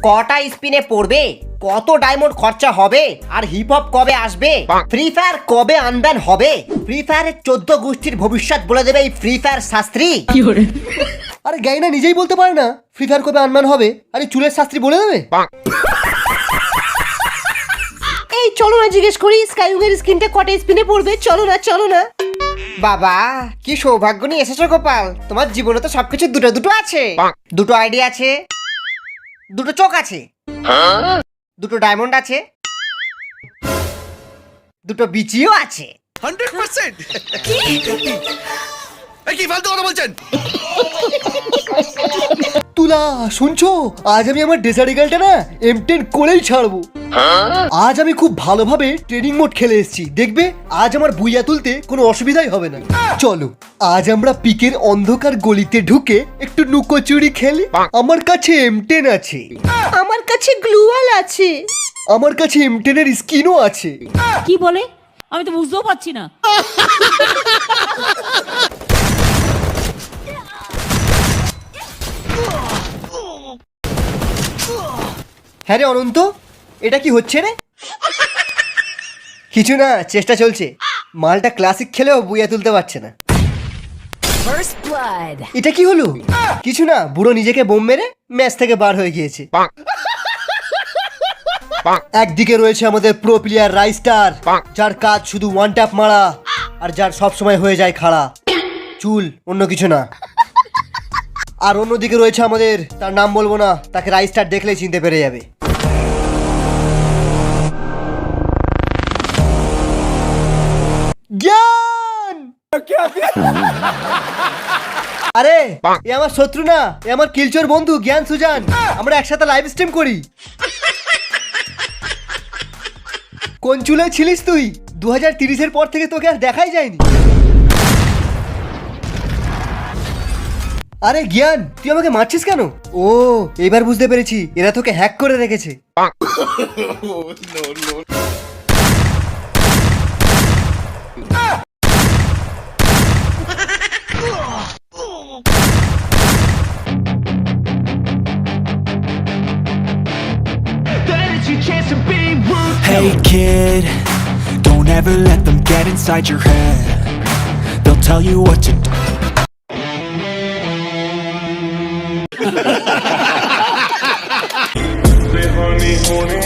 কটা স্পিনে পড়বে, কত ডায়মন্ড খরচা হবে, আর হিপ হপ কবে আসবে, ফ্রি ফায়ার কবে আনব্যান হবে, ফ্রি ফায়ারের 14 গোষ্ঠীর ভবিষ্যৎ বলে দেবে এই ফ্রি ফায়ার শাস্ত্রী। আরে গাইনা নিজেই বলতে পারে না ফ্রি ফায়ার কবে আনম্যান হবে, আরে চুলের শাস্ত্রী বলে দেবে। এই চলো না জিজ্ঞেস করি স্কাইউগের স্কিনটা কটা স্পিনে পড়বে, চলো না। বাবা কি সৌভাগ্য নিয়ে এসেছো গোপাল, তোমার জীবনে তো সবকিছু দুটো দুটো আছে। দুটো আইডি আছে, দুটো চোখ আছে, দুটো ডায়মন্ড আছে, দুটো বিচিও আছে। 100%। কি ফালতু কথা বলছেন? তুলা শুনছো, আজ আমি আমার ডেজার্ট ইগলটা না M10 করেই ছাড়বো। আজ আমি খুব ভালোভাবে ট্রেনিং মোড খেলে এসেছি, দেখবে আজ আমার বুইয়া তুলতে কোনো অসুবিধাই হবে না। চলো আজ আমরা পিকের অন্ধকার গলিতে ঢুকে একটু লুকোচুরি খেলি। আমার কাছে M10 আছে, আমার কাছে গ্লুয়াল আছে, আমার কাছে M10 এর স্কিনও আছে। কি বলে আমি তো বুঝতেও পারছি না। হ্যাঁ রে অনন্ত, এটা কি হচ্ছে রে? কিছু না, চেষ্টা চলছে। মালটা ক্লাসিক খেলেও বুইয়া তুলতে পারছে না। এটা কি হলো? কিছু না, বুড়ো নিজেকে বোম মেরে ম্যাচ থেকে বার হয়ে গিয়েছে। একদিকে রয়েছে আমাদের প্রো প্লেয়ার রাইস্টার, যার কাজ শুধু ওয়ান ট্যাপ মারা, আর যার সব সময় হয়ে যায় খাড়া চুল, অন্য কিছু না। আর অন্যদিকে রয়েছে আমাদের, তার নাম বলবো না, তাকে রাইস্টার দেখলেই চিনতে পেরে যাবে। জ্ঞান! আরে এ আমার শত্রু না, এ আমার কিলচোর বন্ধু জ্ঞান সুজান। আমরা একসাথে লাইভ স্ট্রিম করি। কোন চুলে ছিলিস তুই? 2030-এর পর থেকে তোকে আর দেখাই যায়নি। আরে জ্ঞান, তুই আমাকে মারছিস কেন? ও এবার বুঝতে পেরেছি, এরা তোকে হ্যাক করে রেখেছে। Hey kid, don't ever let them get inside your head. They'll tell you what to do. honey, honey.